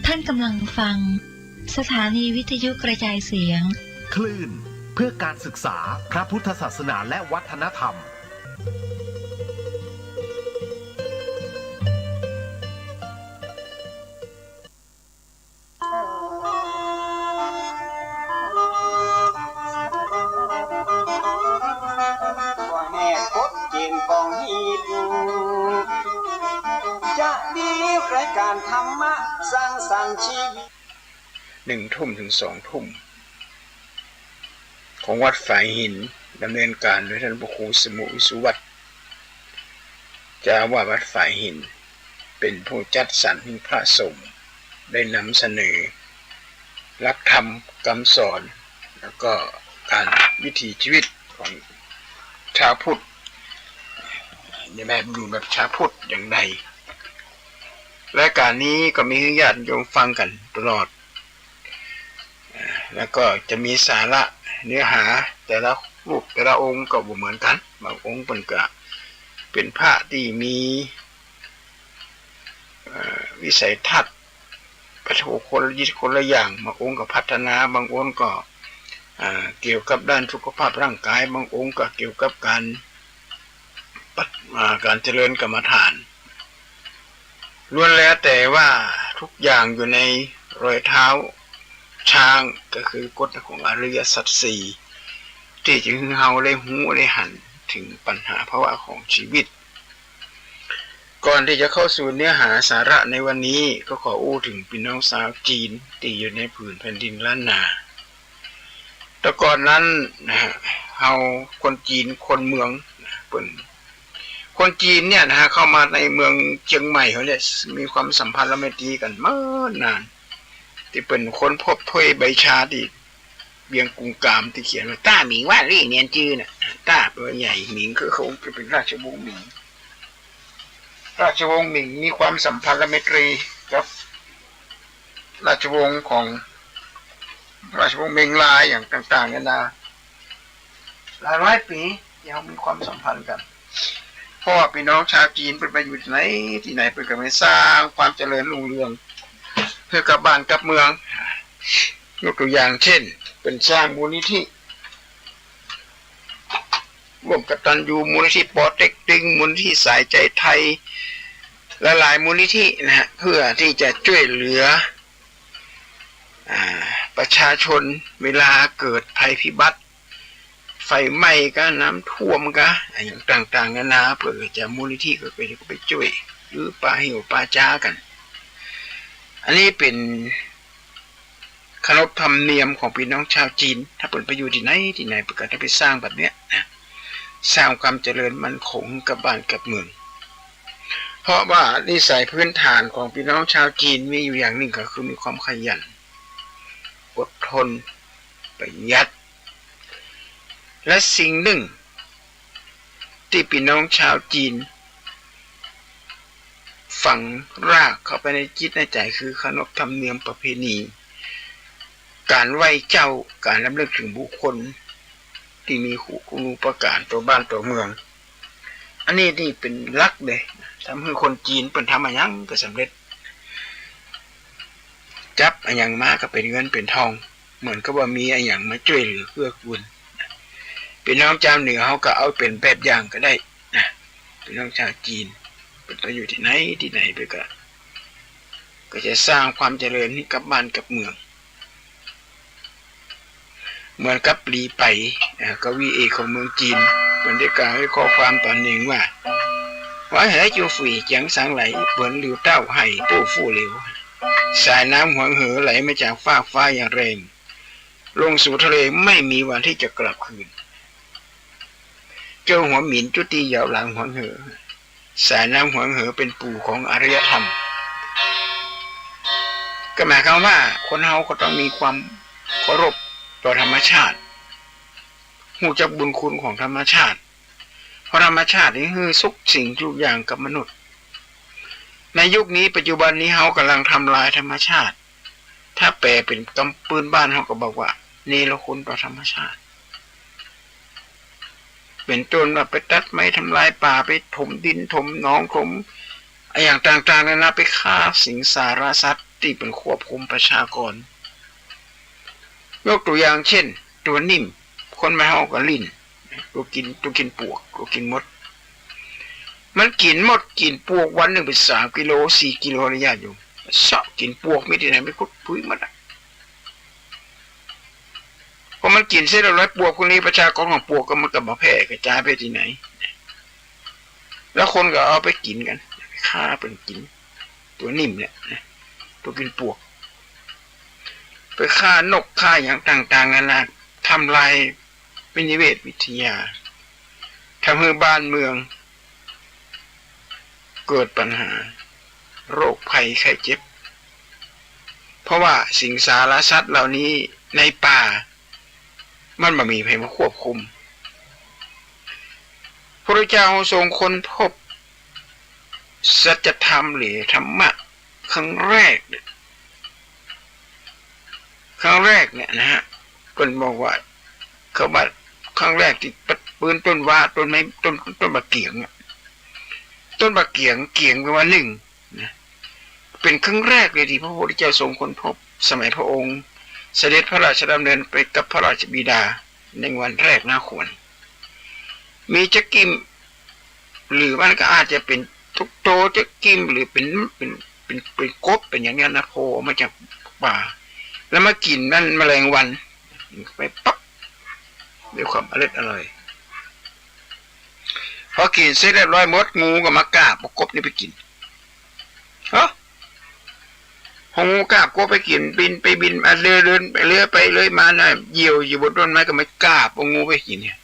ท่านกำลังฟังสถานีวิทยุกระจายเสียงคลื่นเพื่อการศึกษาพระพุทธศาสนาและวัฒนธรรมจะดีรายการธรรมะสร้างสรรค์ชีวิต1 ทุ่มถึง 2 ทุ่มของวัดฝายหินดำเนินการโดยท่านพระครูสมุวิสุวัตรเจ้าอาวาสวัดฝายหินเป็นผู้จัดสรรให้พระสงฆ์ได้นำเสนอหลักธรรมคำสอนแล้วก็การวิถีชีวิตของชาวพุทธในแบบดูแบบชาวพุทธอย่างไรและการนี้ก็มีญาติโยมฟังกันตลอดแล้วก็จะมีสาระเนื้อหาแต่ละรูปแต่ละองค์ก็บ่เหมือนกันบางองค์เป็นพระที่มีวิสัยทัศน์ประทุคนละอย่างบางองค์ก็พัฒนาบางองค์ก็เกี่ยวกับด้านสุขภาพร่างกายบางองค์ก็เกี่ยวกับการเจริญกรรมฐานล้วนแล้วแต่ว่าทุกอย่างอยู่ในรอยเท้าช้างก็คือกฎของอริยสัจสี่ที่จะให้เราได้หูได้หันถึงปัญหาภาวะของชีวิตก่อนที่จะเข้าสู่เนื้อหาสาระในวันนี้ก็ขออู้ถึงพี่น้องชาวจีนที่อยู่ในผืนแผ่นดินล้านนาแต่ก่อนนั้นเราคนจีนคนเมืองเป็นคนจีนเนี่ยเข้ามาในเมืองเชียงใหม่เขาเนี่ยมีความสัมพันธ์และไมตรีกันมานานที่เป็นคนพบถ้วยใบชาที่เบียงกุงกามที่เขียนว่าต้าหมิงว่ารี่เนียนจื้อน่ะต้าตัวใหญ่หมิงคือเขาเป็นราชวงศ์หมิงมีความสัมพันธ์และไมตรีกับราชวงศ์ของราชวงศ์เมงลายอย่างต่างๆนานาหลายร้อยปียังมีความสัมพันธ์กันเพราะว่าพี่น้องชาวจีนเป็นไปอยู่ที่ไหนเป็นก็ไม่สร้างความเจริญรุ่งเรืองเพื่อกับบ้านกับเมืองยกตัวอย่างเช่นเป็นสร้างมูลนิธิร่วมกับตันยูมูลนิธิปอเต็กตึงมูลนิธิสายใจไทยและหลายมูลนิธิเพื่อที่จะช่วยเหลือประชาชนเวลาเกิดภัยพิบัติไฟไหม้ก็น้ำท่วมก็อย่างต่างๆนานาเพื่อจะมูลนิธิก็ไปช่วยหรือปลาหิวปลาจ้ากันอันนี้เป็นขนบธรรมเนียมของพี่น้องชาวจีนถ้าเปิดไปอยู่ที่ไหนเปิดก็ไปสร้างแบบเนี้ยสร้างความเจริญมั่นคงกับบ้านกับเมืองเพราะว่านิสัยพื้นฐานของพี่น้องชาวจีนมีอยู่อย่างหนึ่งก็คือมีความขยันอดทนประหยัดและสิ่งหนึ่งที่พี่น้องชาวจีนฝังรากเข้าไปในจิตในใจคือขนบธรรมเนียมประเพณีการไหว้เจ้าการรำลึกถึงบุคคลที่มีคุณูปการตัวบ้านตัวเมืองอันนี้นี่เป็นหลักเลยทำให้คนจีนเป็นทำอะไรยังก็สำเร็จจับอะไรอย่างมากก็เป็นเงินเป็นทองเหมือนกับว่ามีอะไรอย่างมาช่วยเหลือเพื่อคุณพี่น้องชาวเหนือเขาก็เอาเป็นแบบอย่างก็ได้นะพี่น้องชาวจีนเป็นไปอยู่ที่ไหนไปก็จะสร้างความเจริญให้กับบ้านกับเมืองเหมือนกับลีไปกวีเอกของเมืองจีนเป็นได้กล่าวให้ข้อความตอนหนึ่งว่าเหยจูฝีเจียงสางไหลเหมือนหลิวเต้าไห่ตู้ฟู่เหลวสายน้ำหวงเหอไหลมาจากฟ้าอย่างแรงลงสู่ทะเลไม่มีวันที่จะกลับคืนเจ้าหัวหมินจุติยาวหลังหวงเหอสายน้ำหวงเหอเป็นปู่ของอารยธรรมก็หมายความว่าคนเฮาก็ต้องมีความเคารพต่อธรรมชาติรู้จักบุญคุณของธรรมชาติเพราะธรรมชาตินี่คือทุกสิ่งทุกอย่างกับมนุษย์ในยุคนี้ปัจจุบันนี้เฮากำลังทำลายธรรมชาติถ้าแปลเป็นคำปืนบ้านเฮาก็บอกว่าเนรคุณต่อธรรมชาติเป็นต้นว่าไปตัดไม้ทำลายป่าไปถมดินถมหนองถม อย่างต่างๆนะไปฆ่าสิงสารสัตว์ที่เป็นควบคุมประชากรยกตัวอย่างเช่นตัวนิ่มคนไม่เอากับลิ้นตัวกินปวกตัวกินมดมันกินมดกินปวกวันหนึ่งเป็น3 กิโล 4 กิโลระยะอยู่ชอบกินปวกไม่ที่ไหนไม่คุดพุ้ยมันพอมันกินเสร็จแล้วปวกคนนี้ประชากรของปวกก็มันก็มาแพร่กระจายไปที่ไหนแล้วคนก็เอาไปกินกันฆ่าเป็นกินตัวนิ่มเนี่ยตัวกินปวกไปฆ่านกฆ่าอย่างต่างๆนานาทำลายนิเวศวิทยาทำให้บ้านเมืองเกิดปัญหาโรคภัยไข้เจ็บเพราะว่าสิงสารสัตว์เหล่านี้ในป่ามันไม่มีใครมาควบคุมพระเจ้าทรงค้นพบสัจธรรมหรือธรรมะครั้งแรกเนี่ยนะฮะคนบอกว่าเขาว่าครั้งแรกที่ปืนต้นว่าต้นไม้ต้นบะเกียงต้นบะเกียงแปลว่า1นะเป็นครั้งแรกเลยที่พระพุทธเจ้าทรงค้นพบสมัยพระองค์เสด็จพระราชดำเนินไปกับพระราชบิดาในวันแรกน่าควรมีจักกิมหรือมันก็อาจจะเป็นทุกโตจักกิมหรือเป็นกบเป็นอย่างนี้นะโผล่มาจากป่าแล้วมากินนั่นแมลงวันไปปั๊บด้วยความอร่อยพอกินเสร็จเรียบร้อยมดงูก็มากราบกบนี่ไปกินงูกราบกบไปกินบินมาเดินไปเรื่อยไปเลยมาน่ะเหยี่ยวอยู่บนต้นไม้ก็ไม่กราบงูไปกินเนี่ย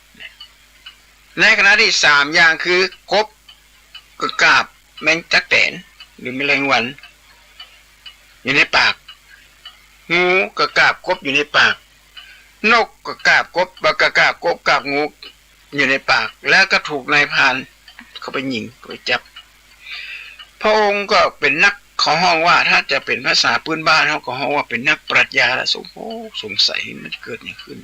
ในขณะที่3อย่างคือกบก็กราบแมงจักแตนหรือแมลงวันอยู่ในปากงูก็กราบกบอยู่ในปากนกก็กราบกบกราบกบกราบงูอยู่ในปากแล้วก็ถูกนายพรานเขาไปยิงไปจับพระองค์ก็เป็นนักเขาห้องว่าถ้าจะเป็นภาษาพื้นบ้านเขาก็ห้องว่าเป็นนักปรัชญาและสงสัยมันเกิดอย่างขึ้น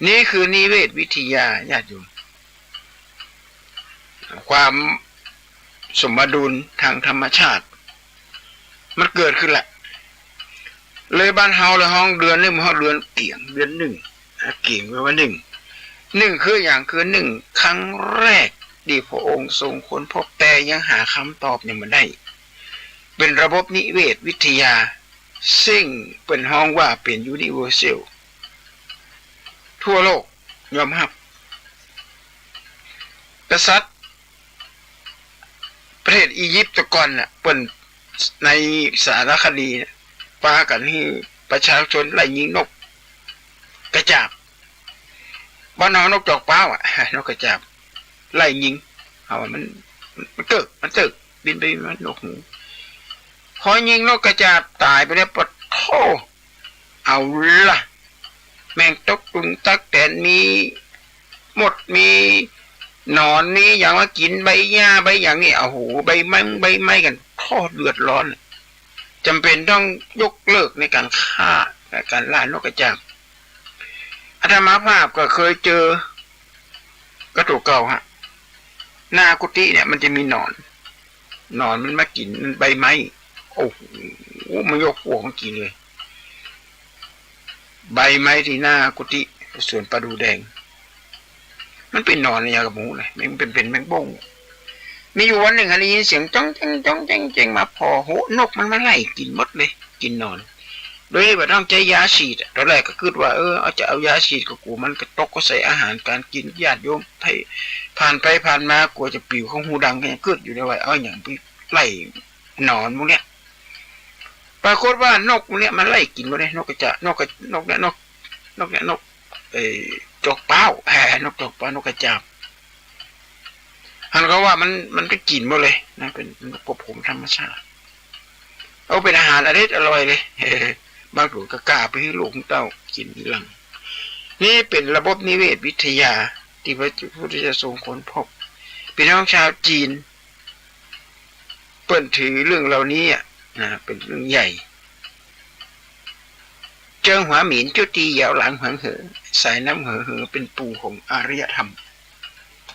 นี่คือนิเวศวิทยาญาติโยมความสมดุลทางธรรมชาติมันเกิดขึ้นแหละเลยบ้านเฮาเลยห้องเดือน1ห้องเดือนเกี่ยงเดือน1เกี่ยงแปลว่า1คืออย่างคือ1ครั้งแรกที่พระองค์ทรงค้นพบแต่ยังหาคำตอบยังไม่ได้เป็นระบบนิเวศวิทยาซึ่งเป็นห้องว่าเป็นยูนิเวอร์แซลทั่วโลกยอมรับกษัตริย์ประเทศอียิปต์แต่ก่อนน่ะเป็นในสารคดีปากันที่ประชาชนไล่ยิงนกกระจาบบ้านนกจอกเป้านกกระจาบไล่ยิงเอามันเกิดบินไปมันนกหูพอยิงนกกระจาบตายไปแล้วปะโธ่เอาล่ะแมงตกตุงตักแตนมีหมดมีนอนนี้อย่างว่ากินใบหญ้าใบอย่างนี้โอ้โหใบไม้กันโคตรเดือดร้อนจำเป็นต้องยกเลิกในการฆ่าการล่านกกระจาบอาตมาภาพก็เคยเจอกระดูกเก่าหน้ากุฏิเนี่ยมันจะมีหนอนมันมากินใบไม้โอ้โหมันยกพวกมันกินเลยใบไม้ที่หน้ากุฏิส่วนปลาดูแดงมันเป็นนอนอย่างกับหมูเลยมันเป็นแมงบ้งมีอยู่วันหนึ่งได้ยินเสียงจ้องแจ้งมาพอโหนกมันมาไล่กินหมดเลยกินนอนโดยแบบต้องใช้ยาฉีดตอนแรกก็คิดว่าจะเอายาฉีดกับกูมันก็ตกก็ใส่อาหารการกินญาติโยมผ่านไปผ่านมากลัวจะปิวของหูดังก็ยังเกิดอยู่ในวัยอย่างไปไล่นอนพวกเนี้ยปรากฏว่านกพวกเนี้ยมันไล่กินหมดเลยนกกระจาบนกจอกเป้านกจอกเป้านกกระจาบท่านก็ว่ามันก็กินหมดเลยนะเป็นกบผมธรรมชาติเอาเป็นอาหารอร่อยเลยบางตัวก็กล้าไปให้ลูกเต้ากินเรื่องนี่เป็นระบบนิเวศวิทยาที่พระพุทธเจ้าทรงค้นพบพี่น้องชาวจีนเปิดถือเรื่องเหล่านี้นะเป็นเรื่องใหญ่เจิงหัวหมินจุตียาวหลังหังเหอสายน้ำเหอเป็นปูของอารยธรรม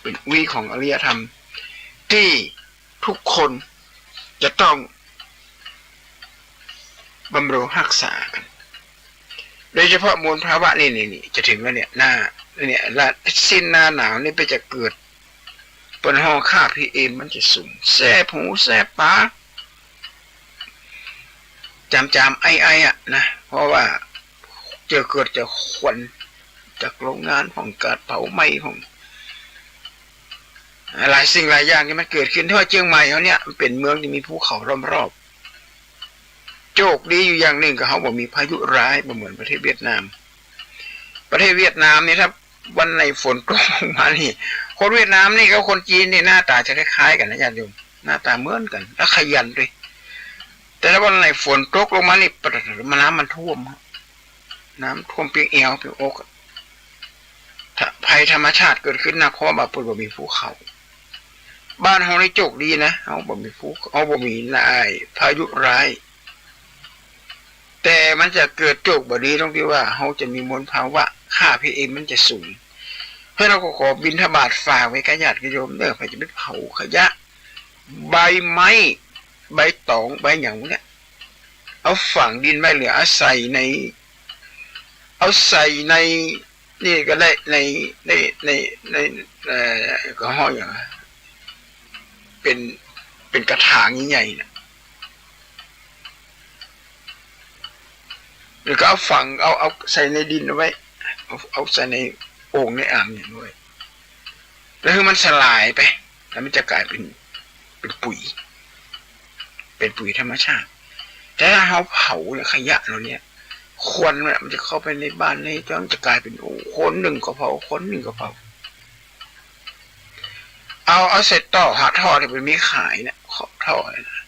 เป็นวีของอารยธรรมที่ทุกคน จะต้องบำรุงรักษากันโดยเฉพาะมลภาวะนี่จะถึงแล้วเนี่ยหน้าเนี่ยสิ้นหน้าหนาวนี่ไปจะเกิดปนห้องค่า PM มันจะสูงแสบหูแสบตาจามไออ่ะนะเพราะว่าเกิดจากควันจากโรงงานของการเผาไหม้ของหลายสิ่งหลายอย่างที่มันเกิดขึ้นที่ว่าเชียงใหม่เขาเนี่ยมันเป็นเมืองที่มีภูเขารอบๆโชคดีอยู่อย่างหนึ่งก็เขาบอกมีพายุร้ายเหมือนประเทศเวียดนามเนี่ยครับวันไหนฝนตกลงมานี่คนเวียดนามนี่กับคนจีนนี่หน้าตาจะคล้ายๆกันนะญาติโยมหน้าตาเหมือนกันแล้วขยันด้วยแต่ถ้าวันไหนฝนตกลงมานี่น้ำมันท่วมน้ำท่วมเพียงเอวเพียงอกภัยธรรมชาติเกิดขึ้นนะเพราะว่าปุ่นบ่มีภูเขาบ้านเขาในโจกดีนะเขาบ่มีภูเขาบ่มีพายุร้ายแต่มันจะเกิดโจกบ่ดีตรงที่ว่าเขาจะมีมลภาวะค่า PM มันจะสูงเพื่อเราก็ขอบิณฑบาตฝากไว้กับญาติโยมเด้อไปจะไปเผาขยะใบไม้ใบตองใบหยังเนี่ยเอาฝังดินไว้เหลือเอาใส่ในนี่ก็ได้ในก็ห้อยอย่างเป็นกระถางใหญ่ๆนะหรือก็เอาฝังเอาใส่ในดินเอาไว้เอาใส่ในโอ่งในอ่างอย่างด้วยแล้วคือมันสลายไปแล้วมันจะกลายเป็นปุ๋ยธรรมชาติแต่ถ้าเราเผาเนี่ยขยะเราเนี่ยควันมันจะเข้าไปในบ้านในจ้องจะกลายเป็นคนหนึ่งก็เผาคนหนึ่งก็เผาเอาเสร็จต่อหาท่อที่เป็นมีขายเนี่ยขอบท่อนะ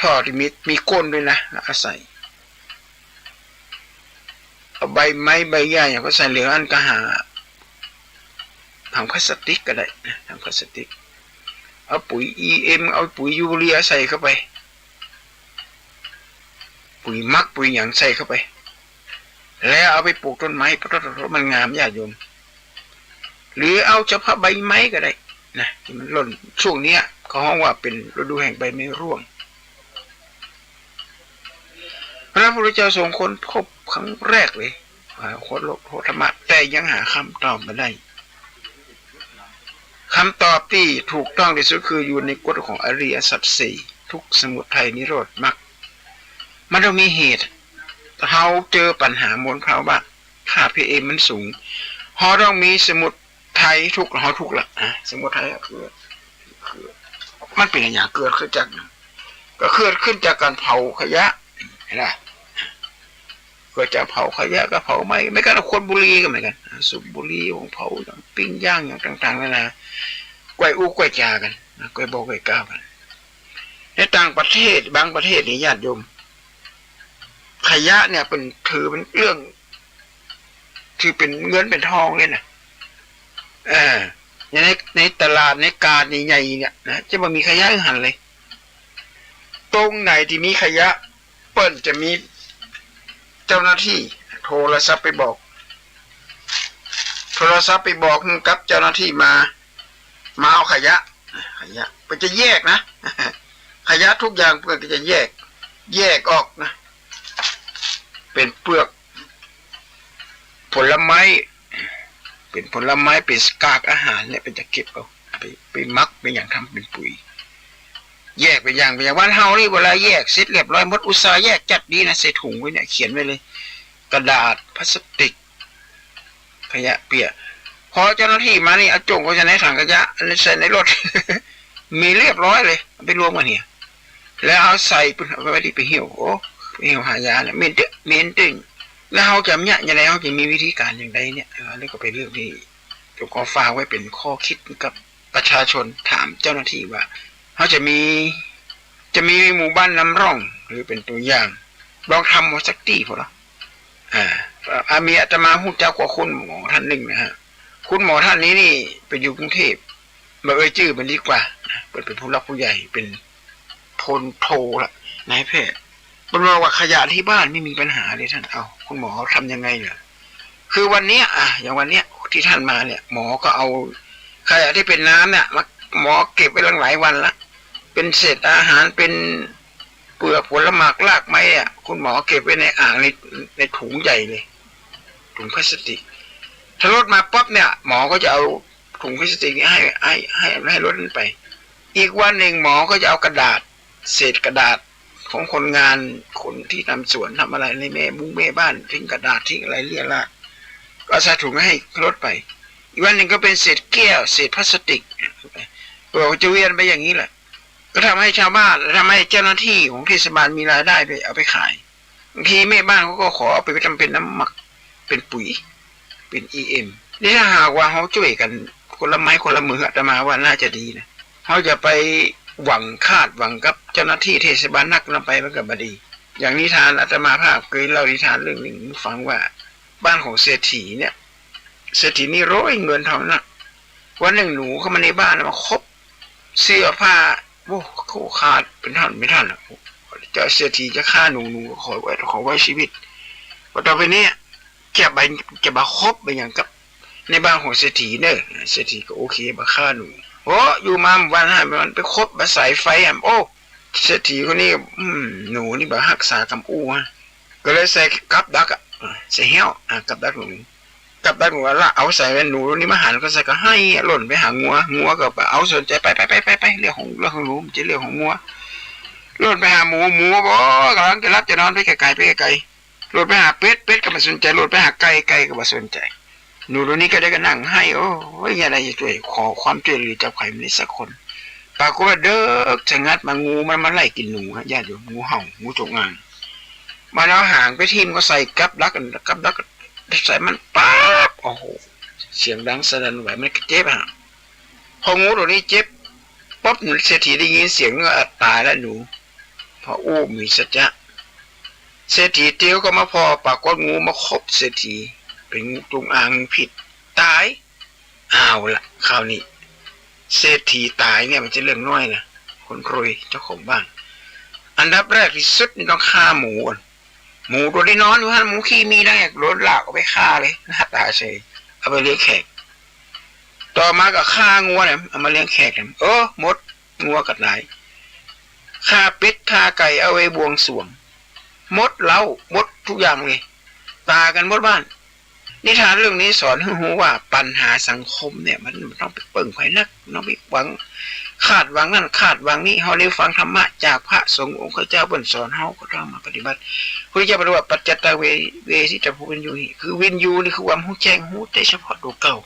ท่อที่มีก้นด้วยนะอาศัยเอาใบไม้ใบหญ้าอย่างก็ใส่เหลืออันก็หาถังพลาสติกก็ได้นะถังพลาสติกเอาปุ๋ย EM เอาปุ๋ยยูเรียใส่เข้าไปปุ๋ยมักปุ๋ยหยางใส่เข้าไปแล้วเอาไปปลูกต้นไม้เพราะมันงามญาติโยมหรือเอาเฉพาะใบไม้ก็ได้นะที่มันหล่นช่วงนี้เขาห้องว่าเป็นฤดูแห่งใบไม้ร่วงพระพุทธเจ้าทรงค้นพบครั้งแรกเลยค้นโลกโทธรรมะแต่ยังหาคำตอบไม่ได้คำตอบที่ถูกต้องที่สุดคืออยู่ในกฎของอริยสัจสี่ทุกสมุทัยนิโรธมรรคมันต้องมีเหตุเขาเจอปัญหามลภาวะค่า PM มันสูงเขาต้องมีสมุทัยทุกเขาทุกละสมุทัยคือมันเป็นอย่างเกิดขึ้นจากการเผาขยะเห็นไหมเกิดจากเผาขยะก็เผาไม่กันคนบุหรี่ก็เหมือนกันสูบบุหรี่ของเผาอย่างปิ้งย่างอย่างต่างๆนะกล้วยกล้วยจากันกล้วยบอกกล้วยก้าวกันในต่างประเทศบางประเทศนี่ญาติโยมขยะเนี่ยเป็นถือเป็นเรื่องที่เป็นเงินเป็นทองเลยนะอย่างในตลาดในการใหญ่ๆเนี่ยนะจะมามีขยะหันเลยตรงไหนที่มีขยะเปิ้ลจะมีเจ้าหน้าที่โทรศัพท์ไปบอกกับเจ้าหน้าที่มาเอาขยะมันจะแยกนะขยะทุกอย่างเพื่อจะแยกออกนะเป็นเปลือกผลไม้เป็นกากอาหารเนี่ยเป็นจะเก็บเอาไปมักเป็นอย่างทำเป็นปุ๋ยแยกเป็นอย่างวันเฮานี่เวลาแยกเสร็จเรียบร้อยหมดอุตสาห์แยกจัดดีนะใส่ถุงไว้เนี่ยเขียนไว้เลยกระดาษพลาสติกขยะเปียกพอเจ้าหน้าที่มานี่เอาจงก็จะในถังขยะใส่ในรถ มีเรียบร้อยเลยไปรวมกันเนี่ยแล้วเอาใส่ไปไว้ที่ไปเหี่ยวหายาเนี่ยเมนตึงแล้วเขาจะเนี่ยยังไงเขาจะมีวิธีการอย่างไรเนี่ยนี่ก็เป็นเรื่องที่จะขอฝากไว้เป็นข้อคิดกับประชาชนถามเจ้าหน้าที่ว่าเขาจะมีหมู่บ้านนำร่องหรือเป็นตัวอย่างลองทำมาสักทีพอละมีอาตมาหูเจ้ากว่าคุณหมอท่านหนึ่งนะฮะคุณหมอท่านนี้นี่ไปอยู่กรุงเทพมาชื่อมันดีกว่าเป็นผู้รักผู้ใหญ่เป็นพลโทละนายแพทย์บอกว่าขยะที่บ้านไม่มีปัญหาเลยท่านคุณหมอเขาทำยังไงเนี่ยคือวันนี้อย่างวันนี้ที่ท่านมาเนี่ยหมอก็เอาขยะที่เป็นน้ำเนี่ยมาหมอเก็บไว้หลายวันละไป เป็นเศษอาหารเป็นเปลือกผลไม้รากไม้อ่ะคุณหมอเก็บไว้ในอ่างในถุงใหญ่เลยถุงพลาสติกถ้ารถมาปั๊บเนี่ยหมอก็จะเอาถุงพลาสติกนี้ให้รถนั้นไปอีกวันหนึ่งหมอก็จะเอากระดาษเศษกระดาษของคนงานคนที่ทำสวนทำอะไรในแม่บ้านทิ้งกระดาษทิ้งอะไรเรี่ยราดก็ใส่ถุงให้รถไปอีกวันหนึ่งก็เป็นเศษแก้วเศษพลาสติกเราจะเวียนไปอย่างนี้แหละก็ทำให้ชาวบ้านทำให้เจ้าหน้าที่ของเทศบาลมีรายได้ไปเอาไปขายบางทีแม่บ้านเขาก็ขอเอาไปทำเป็นน้ำหมักเป็นปุ๋ยเป็น EM นี่ถ้าหากว่าเขาช่วยกันคนละไม้คนละมืออาตมาว่าน่าจะดีนะเขาจะไปหวังคาดหวังกับเจ้าหน้าที่เทศบาลนักนำไปมันก็บดีอย่างนิทานอาตมาภาพเคยเล่านิทานเรื่องหนึ่งฟังว่าบ้านของเศรษฐีเนี่ยเศรษฐีนี่ร้อยเงินทองนะวันหนึ่งหนูเข้ามาในบ้านมาคบเสื้อผ้าโอ้เขาขาดเป็นท่านไม่ท่านนะเจ้าเศรษฐีจะฆ่าหนูขอไว้ชีวิตพอต่อไปนี้จะมาคบไปอย่างกับในบ้านของเศรษฐีเนอะเศรษฐีก็โอเคมาฆ่าหนูโอ้อยู่มาวันห้ามันไปคบมาสายไฟอ่ะโอ้เศรษฐีคนนี้หนูนี่แบบหักษากำอู้ฮะก็เลยใส่กับดักใส่เหี้ยวกับดักหนูกับดักหนูละเอาใส่หนูนี่มาหันก็ใส่ก็ให้หล่นไปหางัวก็เอาสนใจไปเรื่องของหนูมันจะเรื่องของงัวหล่นไปหาหมูบ่กำลังจะรับจะนอนไปไกลหล่นไปหาเป็ดก็ไม่สนใจหล่นไปหาไก่ก็ไม่สนใจหนูตัวนี้ก็ได้ก็นั่งให้โอ้ยอะไรจะช่วยขอความช่วยเหลือจากใครไม่สักคนปรากฏว่าเด้อจะงัดมางูมันมาไล่กินหนูฮะญาติโยมงูเห่างูจงอางมาแล้วหางไปทิ่มก็ใส่กับดักใส่มันป๊าบโอ้โหเสียงดังสนั่นไหวมันเจ็บฮะพองูตัวนี้เจ็บป๊บหนูเศรษฐีได้ยินเสียงก็ตายแล้วหนูพออู้มีสัจจะเศรษฐีเตี้ยวก็มาพอปรากฏงูมาคบเศรษฐีเป็นงูจงอางผิดตายเอาละคราวนี้เศรษฐีตายเนี่ยมันจะเรื่องน้อยนะคนรวยเจ้าของบ้านอันดับแรกที่สุดนี่ต้องฆ่าหมูก่อนหมูตัวที่นอนอยู่ฮะหมูขี้มีได้โดนลากเอาไปฆ่าเลยหน้าตาเฉยเอาไปเลี้ยงแขกต่อมาก็ฆ่างัวเนี่ยเอามาเลี้ยงแขกเนี่ยหมดงัวกัดไหนฆ่าเป็ดฆ่าไก่เอาไว้บวงสรวงมดเล้ามดทุกอย่างเลยตากันหมดบ้านนิทานเรื่องนี้สอนให้รู้ว่าปัญหาสังคมเนี่ยมันต้องไปเปิ่งไผ่นักต้องไปหวังคาดหวังนั่นคาดหวังนี้เขาได้ฟังธรรมะจากพระสงฆ์องค์เจ้าบนสอนเขาก็ต้องมาปฏิบัติพระเจ้าบอกว่าปัจจตเวที่จะพูดวินยูนี่คือวินยูนี่คือความหู้แจ้งหู้แต่เฉพาะตัวเก่า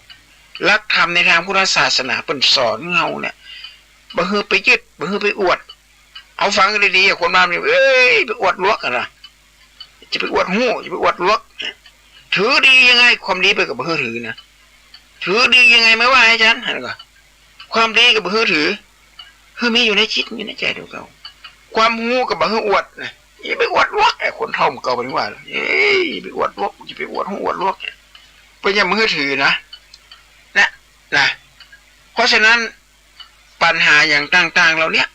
ลักธรรมในทางพุทธศาสนาเป็นสอนเงาเนี่ยบ่ฮือไปยึดบ่ฮือไปอวดเอาฟังกันดีๆคนมาเนี่ยไปอวดลวกกันนะจะไปอวดหู้จะไปอวดลวกถือดียังไงความดีไปกับบ่ฮือถือนะถือดียังไงไม่ว่าให้ฉันอะไรก็ความดีกับบ่ฮือถือคือมีอยู่ในจิตอยู่ในใจตัวเก่าความหูกับบ่ฮืออวดนะอย่าไปอวดลวกไอ้คนเท่ามันเก่าเป็นว่าไปอวดลวกจะไปอวดหู้อวดลวกไปยังบ่ฮือถือนะเพราะฉะนั้นปัญหาอย่างต่างๆเราเนี่ย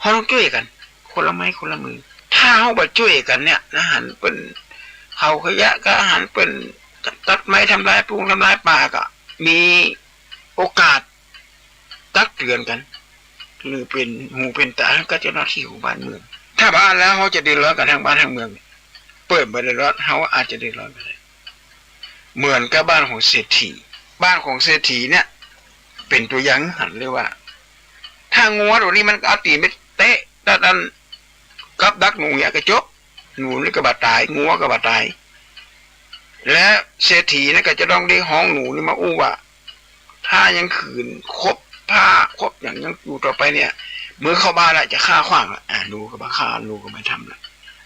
เราต้องช่วยกันคนละไม้คนละมือถ้าเราไปช่วยกันเนี่ยอาหารเป็นเผาขยะก็อาหารเป็นตัดไม้ทำลายปลูกทำลายป่าก็มีโอกาสตักเตือนกันหรือเป็นหูเป็นตาก็จะน่าที่ของบ้านเมืองถ้าบ้านแล้วเขาจะเดือดร้อนกันทั้งบ้านทั้งเมืองเปิดไปเดือดร้อนเขาอาจจะเดือดร้อนไปเลยเหมือนกับบ้านของเศรษฐีบ้านของเศรษฐีเนี่ยเป็นตัวอย่างหันเลยว่าถ้างัวตัวนี้มันเอาตีนไปเตะดันกับดักหนูเนี่ยกระจกหนูนี่ก็บาดตายงัวก็บาดตายและเศรษฐีนี่ก็จะต้องได้ห้องหนูนี่มาอู้ว่าถ้ายังขืนคบผ้าคบอย่างยังอยู่ต่อไปเนี่ยเมื่อเข้าบ้านแล้วจะฆ่าขว้างหนูก็มาฆ่าหนูก็ไม่ทำละ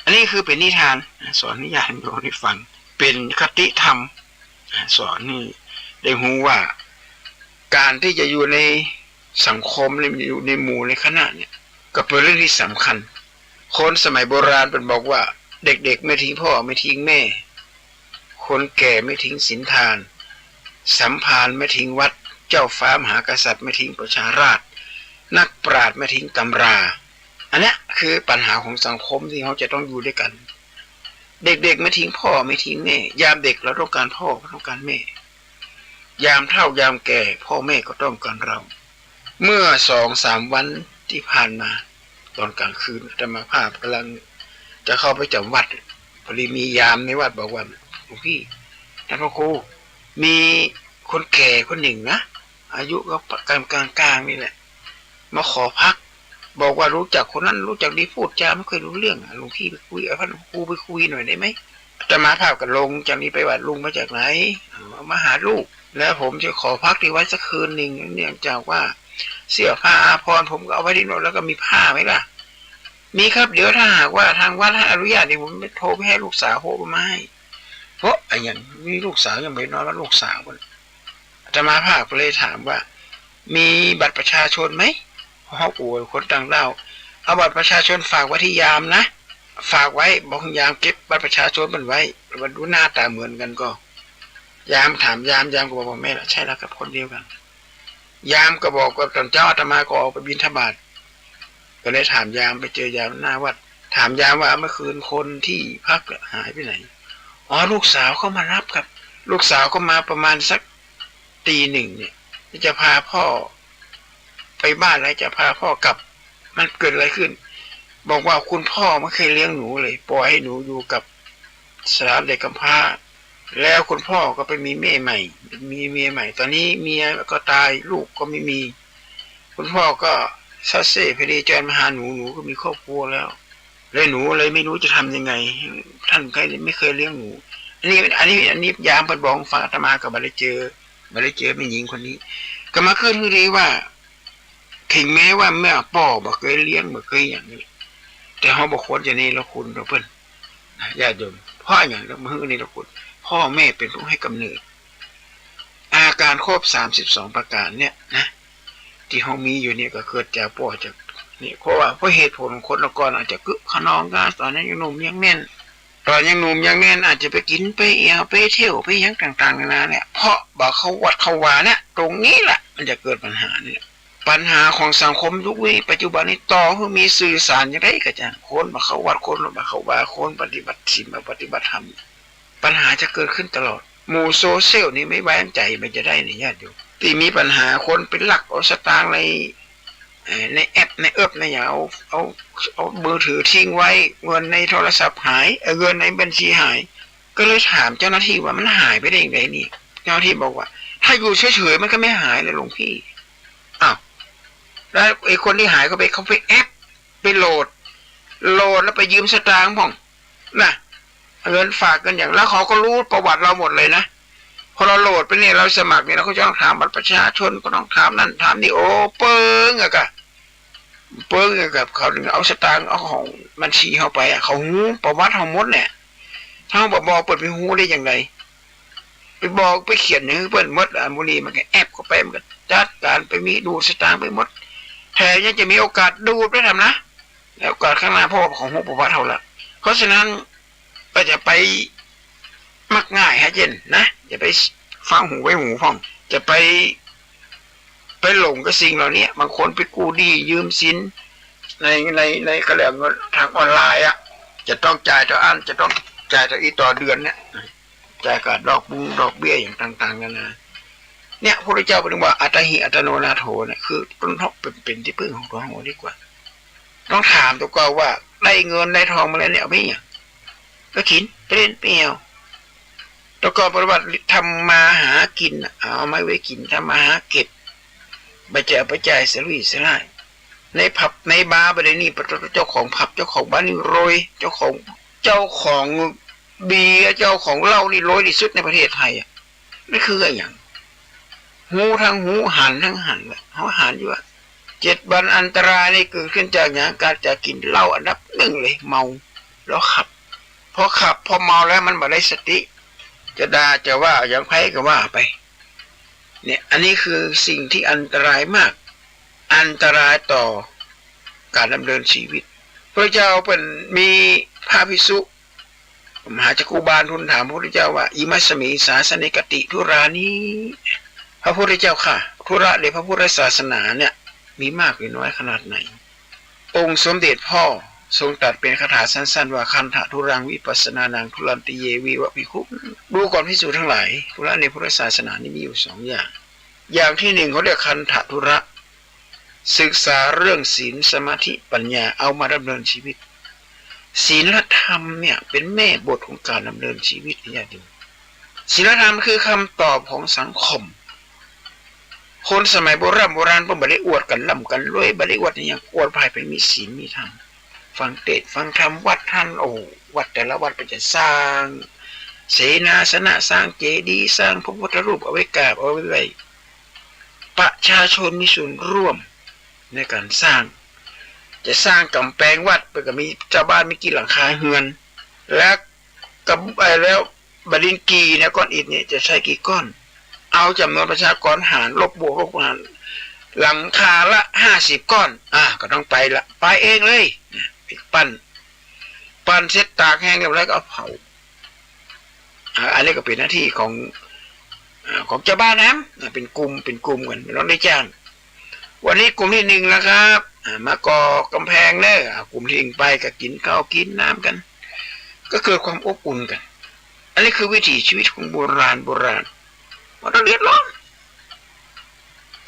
อันนี้คือเป็นนิทานสอนนิยายโยนให้ฟังเป็นคติธรรมสอนนี่ได้รู้ว่าการที่จะอยู่ในสังคมอยู่ในหมู่ในคณะเนี่ยก็เป็นเรื่องที่สำคัญคนสมัยโบราณเป็นบอกว่าเด็กๆไม่ทิ้งพ่อไม่ทิ้งแม่คนแก่ไม่ทิ้งศีลทานสัมภารไม่ทิ้งวัดเจ้าฟ้ามหากษัตริย์ไม่ทิ้งประชาราษฎร์นักปราชญ์ไม่ทิ้งตำราอันนี้คือปัญหาของสังคมที่เขาจะต้องอยู่ด้วยกันเด็กๆไม่ทิ้งพ่อไม่ทิ้งแม่ยามเด็กเราต้องการพ่อก็ต้องการแม่ยามเฒ่ายามแก่พ่อแม่ก็ต้องการเราเมื่อ2-3 วัน ที่ผ่านมาตอนกลางคืนอาตมาภาพกำลังจะเข้าไปจำวัดพอดีมียามในวัดบอกว่าหลวงพี่ท่านพระครูมีคนแก่คนหนึ่งนะอายุก็กลางนี่แหละมาขอพักบอกว่ารู้จักคนนั้นรู้จักดีพูดจาไม่เคยรู้เรื่องหลวงพี่ไปคุยเอาท่านครูไปคุยหน่อยได้ไหมอาตมาภาพก็ลงจากนี้ไปวัดลุงมาจากไหนมาหาลูกแล้วผมจะขอพักที่วัดสักคืนหนึ่งเนื่องจากว่าเสื้อผ้าอาภรณ์ผมก็เอาไว้ที่โน่นแล้วก็มีผ้าไหมล่ะมีครับเดี๋ยวถ้าหากว่าทางวัดให้อนุญาตเดี๋ยวผมจะโทรไปให้ลูกสาวโทรมาให้เพราะไอ้อย่างมีลูกสาวยังไม่น้อยว่าลูกสาวคนอาตมาภาพก็เลยถามว่ามีบัตรประชาชนไหมเขากลัวคนต่างด้าวเอาบัตรประชาชนฝากไว้ที่ยามนะฝากไว้บอกยามเก็บบัตรประชาชนมันไว้มันดูหน้าตาเหมือนกันก็ยามถามยามก็บอกว่าแม่ละใช่แล้วกับคนเดียวกันยามก็บอกว่าตอนเจ้าอาตมาก็ออกไปบิณฑบาตก็เลยถามยามไปเจอยามหน้าวัดถามยามว่าเมื่อคืนคนที่พักหายไปไหนอ๋อลูกสาวเขามารับครับลูกสาวก็มาประมาณสักตีหนึ่งเนี่ยจะพาพ่อไปบ้านแล้วจะพาพ่อกลับมันเกิดอะไรขึ้นบอกว่าคุณพ่อไม่เคยเลี้ยงหนูเลยปล่อยให้หนูอยู่กับสถานเด็กกำพร้าแล้วคุณพ่อก็ไปมีเมียใหม่ตอนนี้เมียก็ตายลูกก็ไม่มีคุณพ่อก็ซัดเซ่พอดีจอยมาหาหนูก็มีครอบครัวแล้วเลยหนูเลยไม่รู้จะทำยังไงท่านไม่เคยเลี้ยงหนูอันนี้ยามปัดบอกฟังอาตมากับมาได้เจอแม่หญิงคนนี้ก็มาขึ้นคือดีว่าถึงแม้ว่าแม่พ่อบ่เคยเลี้ยงบ่เคยอย่างนี้แต่เขาบอกคนจะนี่ละคุณเราเพิ่นญาติโยมพ่ออย่างเรามือนี่ละคุณพ่อแม่เป็นผู้ให้กำเนิดอาการครบ32ประการเนี่ยนะที่เขามีอยู่เนี่ยก็เกิดจากพ่อจากนี่เพราะว่าเพราะเหตุผลของคนละก่อนอาจจะกึกขนองกันตอนนั้นยังหนุ่มยังแน่นตอนยังหนุ่มยังแน่นอาจจะไปกินไปเอวไปเที่ยวไปยังต่างๆนานาเนี่ยเพราะบอกเขาวัดเขาวาเนี่ยตรงนี้แหละมันจะเกิดปัญหาเนี่ยปัญหาของสังคมยุคนี้ปัจจุบันนี้ต่อคือมีสื่อสารอย่างไรก็จะคนมาเข้าวัดคนมาเข้าวาคนปฏิบัติศีลมาปฏิบัติธรรมปัญหาจะเกิดขึ้นตลอดหมู่โซเชียลนี่ไม่ไว้ใจมันจะได้ในญาติโยมที่มีปัญหาคนเป็นหลักเอาสตางค์ในแอปในในอย่างเอามือถือทิ้งไว้เงินในโทรศัพท์หายเงินในบัญชีหายก็เลยถามเจ้าหน้าที่ว่ามันหายไปได้ยังไงนี่เจ้าหน้าที่บอกว่าถ้าอยู่เฉยๆมันก็ไม่หายเลยหลวงพี่อ้าวแล้วไอ้คนที่หายเขาไปแอปไปโหลดแล้วไปยืมสตางค์พ่องนะเงินฝากกันอย่างแล้วเขาก็รู้ประวัติเราหมดเลยนะพอเราโหลดไปเนี่ยเราสมัครเนี่ยเราก็ต้องถามบัตรประชาชนก็ต้องถามนั่นถามนี่โอ้เปิ้งอะกะกับเขาเอาสตางค์เอาของบัญชีเข้าไปอะเขาหูประวัติเขาหมดเนี่ยถ้าเขาบอกเปิดไปหูได้อย่างไรไปบอกไปเขียนอย่างนี้เปิดหมดบุรีมันก็แอบเข้าไปมันก็จัดการไปมีดูสตางค์ไปหมดแถมยังจะมีโอกาสดูได้ทำนะแล้วโอกาสข้างหน้าพ่อของหูประวัติเขาละเพราะฉะนั้นก็จะไปมักง่ายฮะเจนนะจะไปฟังหูไว้หูฟังจะไปหลงกับสิ่งเหล่านี้บางคนไปกู้ดียืมสินในกระแหลมทางออนไลน์อ่ะจะต้องจ่ายต่ออันจะต้องจ่ายต่ออีต่อเดือนเนี่ยจ่ายกับดอกเบี้ยอย่างต่างๆกันนะเนี่ยพระพุทธเจ้าบอกว่าอัตหิอัตโนนาโถเนี่ยคือต้นทบเป็นที่พึ่งของตัวหัวดีกว่าต้องถามตัวก็ว่าได้เงินได้ทองมาแล้วเนี่ยไม่อย่างก็ขินไปเล่นเปรี้ยวแล้วก็ปฏิบัติทำมาหากินเอาไม่ไว้กินทำมาหาเก็บไปจ่ายสลุยสลายในผับในบาร์ประเดี๋ยวนี้เจ้าของผับเจ้าของบ้านนี่โรยเจ้าของเบียร์เจ้าของเหล้านี่โรยที่สุดในประเทศไทยอ่ะนี่คืออะไรอย่างหูทั้งหูหันทั้งหันเลยเขาหันอยู่ว่า7 วันอันตรายนี่เกิดขึ้นจากอย่างการจะกินเหล้าอันดับ1เลยเมาแล้วขับพอเมาแล้วมันไม่ได้สติจะด่าจะว่าอย่างไพ่ก็ว่าไปเนี่ยอันนี้คือสิ่งที่อันตรายมากอันตรายต่อการดำเนินชีวิตพระเจ้าเป็นมีพระภิกษุมหาจักรุบาลทูลถามพระพุทธเจ้าว่าอิมัสมิสาสนิกติธุรานี้พระพุทธเจ้าค่ะธุระในพระพุทธศาสนาเนี่ยมีมากหรือน้อยขนาดไหนองค์สมเด็จพ่อทรงตรัสเป็นคาถาสั้นๆว่าคันธทุรังวิปัสสนานังทุลันติเยวิวะภิกขุดูก่อนภิกษุทั้งหลายธุระในพุทธศาสนานี่มีอยู่2 อย่างที่ 1เขาเรียกคันธทุระ ศึกษาเรื่องศีลสมาธิปัญญาเอามาดำเนินชีวิตศีลธรรมเนี่ยเป็นแม่บทของการดำเนินชีวิตเนี่ยดูศีลธรรมคือคำตอบของสังคมคนสมัยโบราณเพิ่นบ่ได้อวดกันล่ำกันรวยบ่ได้อวดอย่างอวดภายไปมีศีลมีธรรมฟังเทศน์ฟังธรรมวัดท่านวัดแต่ละวัดก็จะสร้างเสนาสนะสร้างเจดีย์สร้างพระพุทธรูปเอาไว้กราบเอาไว้ไหว้ประชาชนมีส่วนร่วมในการสร้างจะสร้างกำแพงวัดเพิ่นก็มีเจ้าบ้านมีกี่หลังคาเรือนและแล้วบดินกีเนี่ยก้อนอิฐเนี่ยจะใช้กี่ก้อนเอาจำนวนประชากรหารลบบวกลบหารหลังคาละ50ก้อนก็ต้องไปละไปเองเลยปั้นเสร็จตากแห้งแล้วก็เอาเผาอันนี้ก็เป็นหน้าที่ของเจ้าบ้านนะเป็นกลุ่มกันไม่ต้องได้จ้างวันนี้กลุ่มที่1แล้วครับมาก่อกำแพงเลยกลุ่มที่1ไปก็กินข้าวกินน้ำกันก็เกิดความอบอุ่นกันอันนี้คือวิถีชีวิตของโบราณมันต้องเรียบร้อย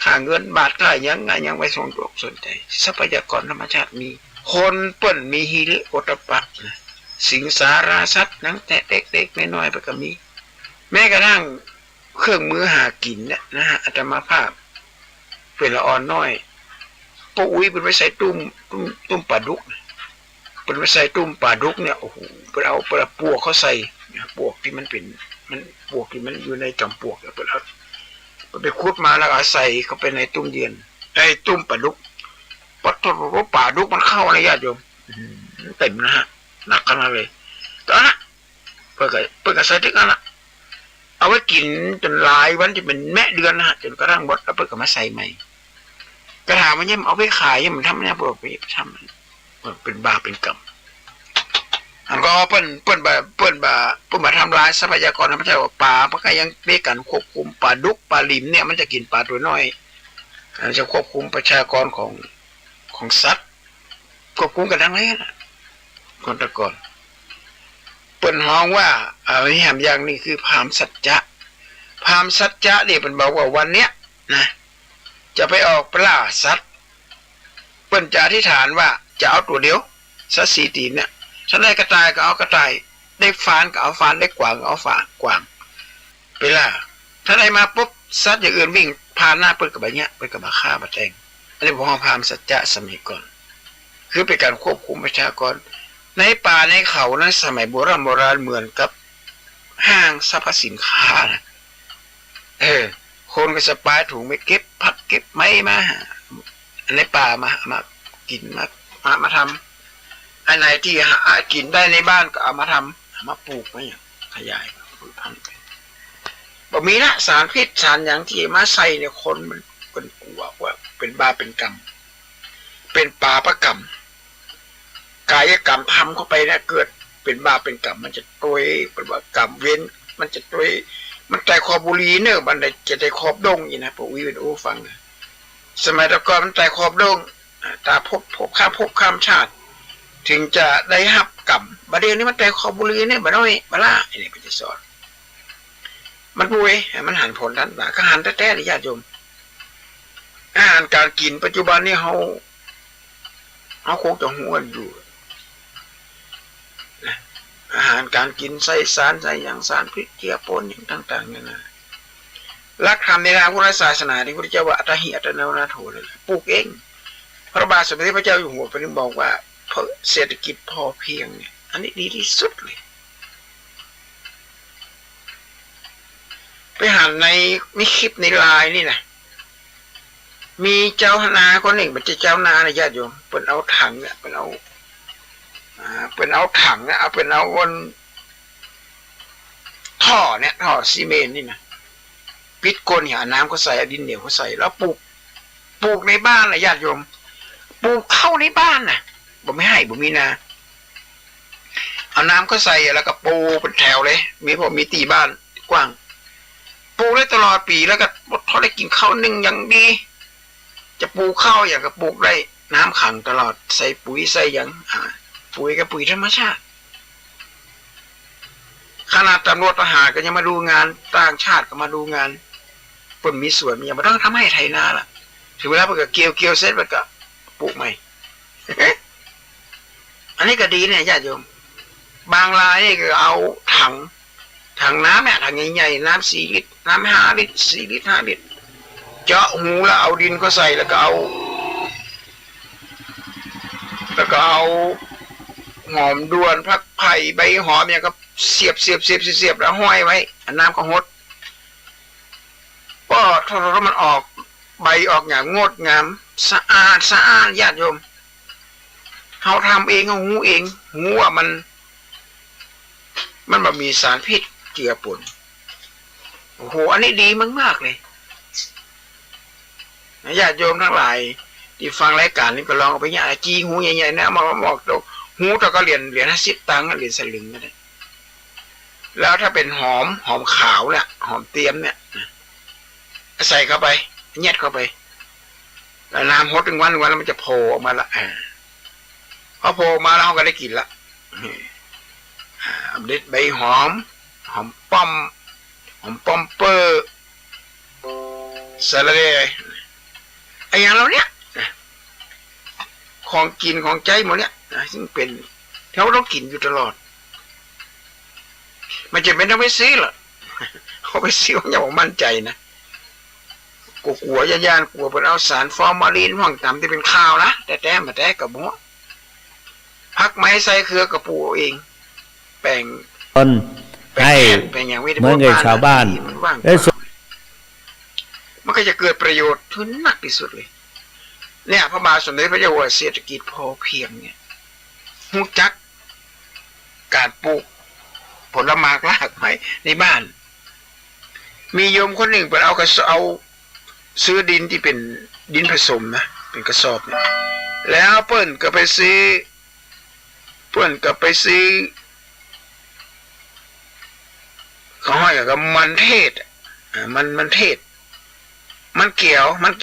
ค่าเงินบาทค่ายังไม่สนใจทรัพยากรธรรมชาติมีคนเปิ้นมีฮิริโอตปะสิงสาราสัตว์นังแต่เด็กๆน้อยๆไปก็มีแม้กระทั่งเครื่องมือหากินเนี่ยนะฮะอาตมาภาพเป็นละอ่อนน้อยป้าอุ้ยเป็นไว้ใส่ตุ้มปลาดุกเป็นไว้ใส่ตุ้มปลาดุกเนี่ยโอ้โหเป็นเอาปลาปวกเขาใส่ปวกที่มันปวกที่มันอยู่ในจอมปลวกเนี่ยเป็นเอาไปขุดมาแล้วเอาใส่เข้าไปในตุ้มเดียนไอ้ตุ้มปลาดุกปัดทดว่าปลาดุกมันเข้าอะไรญาติโยมเต็มนะฮะหนักขนาดเลยตอนนั้นเปิดกระใส่ที่กันละเอาไว้กินจนหลายวันจะเป็นแม่เดือนนะฮะจนกระทั่งบดแล้วเปิดก็มาใส่ใหม่กระถางมันยังเอาไปขายยังมันทำเนี่ยเปิดไปทำเป็นบาปเป็นกรรมอันก็เปิ้นมาทำลายทรัพยากรธรรมชาติป่าเพราะก็ยังมีการควบคุมปลาดุกปลาลิมเนี่ยมันจะกินปลาตัวน้อยจะควบคุมประชากรของสัตว์ควบคุมกันทั้งนั้นนะคนตะกอนเปิ้นฮ้องว่าแหมอย่างนี้คือพามสัจจะเนี่ยเป็นบอกว่าวันเนี้ยนะจะไปออกปลาสัตว์เปิ้นจะอธิษฐานว่าจะเอาตัวเดียวสัตว์4 ตีนเนี่ยถ้าได้กระต่ายก็เอากระต่ายได้ฟานก็เอาฟานได้กวางก็เอากวางไปล่ะถ้าได้มาปุ๊บสัตว์อย่างอื่นวิ่งผ่านหน้าเปิ้นกับแบบเนี้ยเปิ้นกับมาฆ่ามาแทงอันนี้ผมพามสัจจะสมัยก่อนคือเป็นการควบคุมประชากรในป่าในเขานั้นสมัยโบราณเหมือนกับห้างสรรพสินค้านะคนก็สปายถุงไม่เก็บผักเก็บไม้มาในป่ามากินมาทำอันไหนที่กินได้ในบ้านก็เอามาทำมาปลูกไว้อย่างขยายพันธุ์ไปบ่มีนะสารพิษสารอย่างที่มาใส่เนี่ยคนมันกลัวว่าเป็นบาปเป็นกรรมเป็นปาปกรรมกายกรรมทำเข้าไปนะเกิดเป็นบาปเป็นกรรมมันจะตัวยเป็นบาปกรรมเว้นมันจะตัวยมันใจคอบุรีเนอะมันจะใจคอบดงอีนะพวกวิเป็นโอ้ฟังนะสมัยตะกอนมันใจคอบดงตาพบข้ามชาติถึงจะได้หับกรรมประเดี๋ยวนี้มันใจคอบุรีเนี่ยบ่น้อยบ่ล่าอันนี้เป็นจะสอนมันป่วยมันหันผลทันตาก็หันแท้ๆเลยญาติโยมอาหารการกินปัจจุบันนี้เขาคงจะหัวอยู่อาหารการกินใส่สารใส่อย่างสารพิษเจือปนอย่างต่างๆเนี่ยนะหลักธรรมในทางพุทธศาสนาที่พระเจ้าว่าอัตหิอัตโนนาโถเลยปลูกเองพระบาทสมเด็จพระเจ้าอยู่หัวเป็นบอกว่าเศรษฐกิจพอเพียงเนี่ยอันนี้ดีที่สุดเลยไปหันในมีคลิปในไลน์นี่นะมีเจ้านาคนหนึ่งมันจะเจ้านานะญาติโยมเป็นเอาถังเนี่ยเป็นเอาถังเนี่ยเป็นเอาวนท่อเนี่ยท่อซีเมนต์นี่นะปิดก้นเนี่ยน้ำก็ใส่ดินเหนียวก็ใส่แล้วปลูกในบ้านนะญาติโยมปลูกเข้าในบ้านนะบ่ไม่ให้บ่มีนาเอาน้ำก็ใส่แล้วก็ปูเป็นแถวเลยมีตีบ้านกว้างปลูกได้ตลอดปีแล้วก็เขาได้กินข้าวนึ่งอย่างดีจะปลูกข้าวอย่างกับปลูกได้น้ำขังตลอดใส่ปุ๋ยใส่อย่างปุ๋ยกับปุ๋ยธรรมชาติขนาดตำรวจทหารก็ยังมาดูงานต่างชาติก็มาดูงานเปิ่นมีส่วนยังไม่ต้องทำให้ไทยนาล่ะ ถึงเวลามันก็เกี่ยวเสร็จมันก็ปลูกใหม่ อันนี้ก็ดีเนี่ยญาติโยมบางรายนี่ก็เอาถังน้ำเนี่ยถังใหญ่ๆน้ำ4 ลิตรน้ำ5 ลิตร4 ลิตร5 ลิตรเจาะหูแล้วเอาดินก็ใส่แล้วก็เอาหอมดวนพักไผ่ใบหอมเนี่ยก็เสียบแล้วห้อยไว้น้ำก็หดก็ถ้ามันออกใบออกอย่างงดงามสะอาดญาติโยมเขาทำเองเขาหูเองหูว่ามันแบบมีสารพิษเจือปนโอ้โหอันนี้ดีมากๆเลยญาติโยมทั้งหลายที่ฟังรายการนี้ก็ลองเอาไปเนี่ยจีหูใหญ่ๆนะมาบอกตัวหูเราก็เหรียญ50 ตังค์เหรียญสลึงก็ได้แล้วถ้าเป็นหอมขาวเนี่ยหอมเตรียมเนี่ยใส่เข้าไปแยดเข้าไปแล้วน้ำฮดถึงวันแล้วมันจะโผล่ออกมาละพอโผล่มาแล้วเราก็ได้กินละเด็ดใบหอมป้อมเปอร์สาระเดไอ้อย่างเราเนี้ยของกินของใจหมดเนี้ยซึ่งเป็นเราต้องกินอยู่ตลอดมันจะไม่ต้องไปซื้อหรอกเขาไปซื้ออย่างผมมั่นใจนะกลัวย่านกลัวเป็นเอาสารฟอร์มาลีนห้องต่ำที่เป็นข้าวนะแต่กับหัวพักไม้ใส่เครือกระปูเองแปลงให้เหมือนกับชาวบ้านมันก็จะเกิดประโยชน์ทุนมากที่สุดเลยเนี่ยพระบาทสมเด็จพระเจ้าอยู่หัวเศรษฐกิจพอเพียงเนี่ยหูจักการปลูกผลไม้รากไม้ในบ้านมีโยมคนหนึ่งไปเอาซื้อดินที่เป็นดินผสมนะเป็นกระสอบเนี่ยแล้วเปิ้นก็ไปซื้อเขาให้กับมันเทศมันเทศมันเกี่ย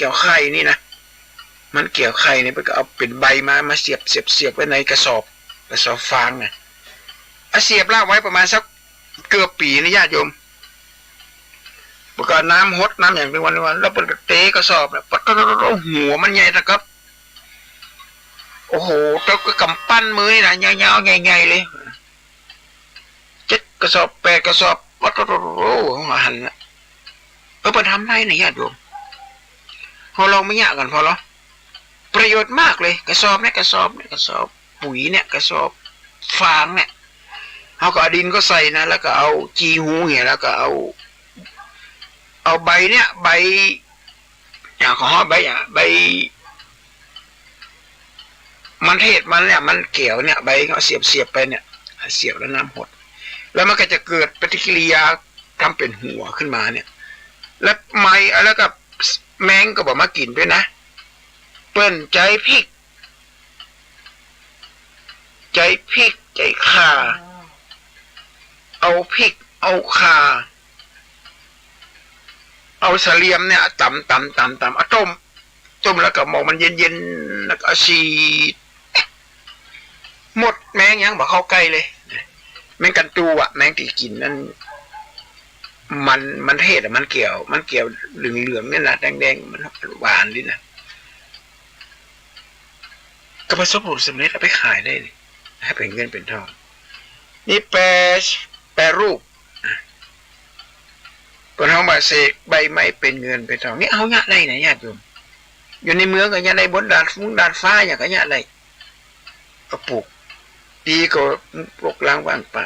วไข่นี่นะมันเกี่ยวไข่เนี่ยไปก็เอาเป็นใบมาเสียบไว้ในกระสอบฟางนะเสียบลากไว้ประมาณสักเกือบปีนะญาติโยมประกอบน้ำฮดน้ำอย่างเป็นวันแล้วเป็นเตะกระสอบเนี่ยปัดหัวมันใหญ่นะครับโอ้โหเจ้าก็กำปั้นมือนี่นะยาวๆใหญ่ๆเลย7 กระสอบ8 กระสอบปัดหันละไปทำได้นะญาติโยมพอเราไม่ยากกันพอแล้วประโยชน์มากเลยกระสอบปุ๋ยเนี่ยกระสอบฟางเนี่ยเอาก็ดินก็ใส่นะแล้วก็เอาจีหูเนี่ยแล้วก็เอาใบเนี่ยใบอย่างของใบมันเทศมันเนี่ยมันเกี่ยวเนี่ยใบเขาเสียบไปเนี่ยเสียบแล้วน้ำหดแล้วมันก็จะเกิดปฏิกิริยาทำเป็นหัวขึ้นมาเนี่ยแล้วไม้แล้วก็แมงก็บอกมากินด้วยนะเปิ้นใจพริกใจข่าเอาพริกเอาข่าเอาเสลียมเนี่ยตำเอาต้มแล้วก็มองมันเย็นๆแล้วก็ฉีดหมดแมงยังบอกเข้าใกล้เลยแมงกันตูแมงที่กินนั่นมันเทศมันเกี่ยวเหลืองๆนี่นะแดงๆมันหวานดินะก็ประสบผลสำเร็จเอาไปขายได้เลยให้เป็นเงินเป็นทองนี่แปรรูปคนเขามาเสกใบไม้เป็นเงินเป็นทองนี่เอาเงี้ยได้ไหนญาติโยมอยู่ในเมืองก็เงี้ยได้บนดาดฟ้าอย่างก็เงี้ยได้ก็ปลูกดีก็ปลูกล้างว่างเปล่า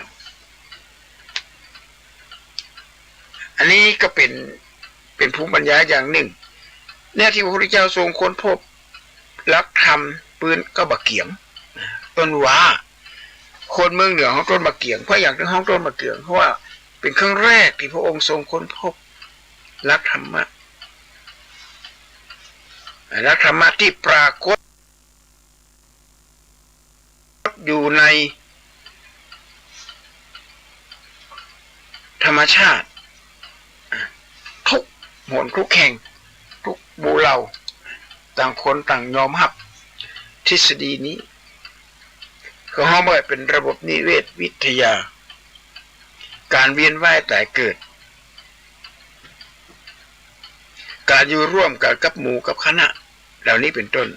อันนี้ก็เป็นภูมิปัญญาอย่างหนึ่งเนี่ยที่พระพุทธเจ้าทรงค้นพบลักธรรมปืนก็บักเกียงต้นว้าคนเมืองเหนือของต้นบักเกียงเพราะอย่างที่ห้องต้นบักเกียงเพราะว่าเป็นครั้งแรกที่พระองค์ทรงค้นพบลักธรรมะที่ปรากฏอยู่ในธรรมชาติทุกหนทุกแห่งทุกบูเหล่าต่างคนต่างยอมรับทฤษฎีนี้เขาห้องไว้เป็นระบบนิเวศวิทยาการเวียนว่ายตายเกิดการอยู่ร่วมกันกับหมู่กับคณะ เหล่านี้เป็นต้น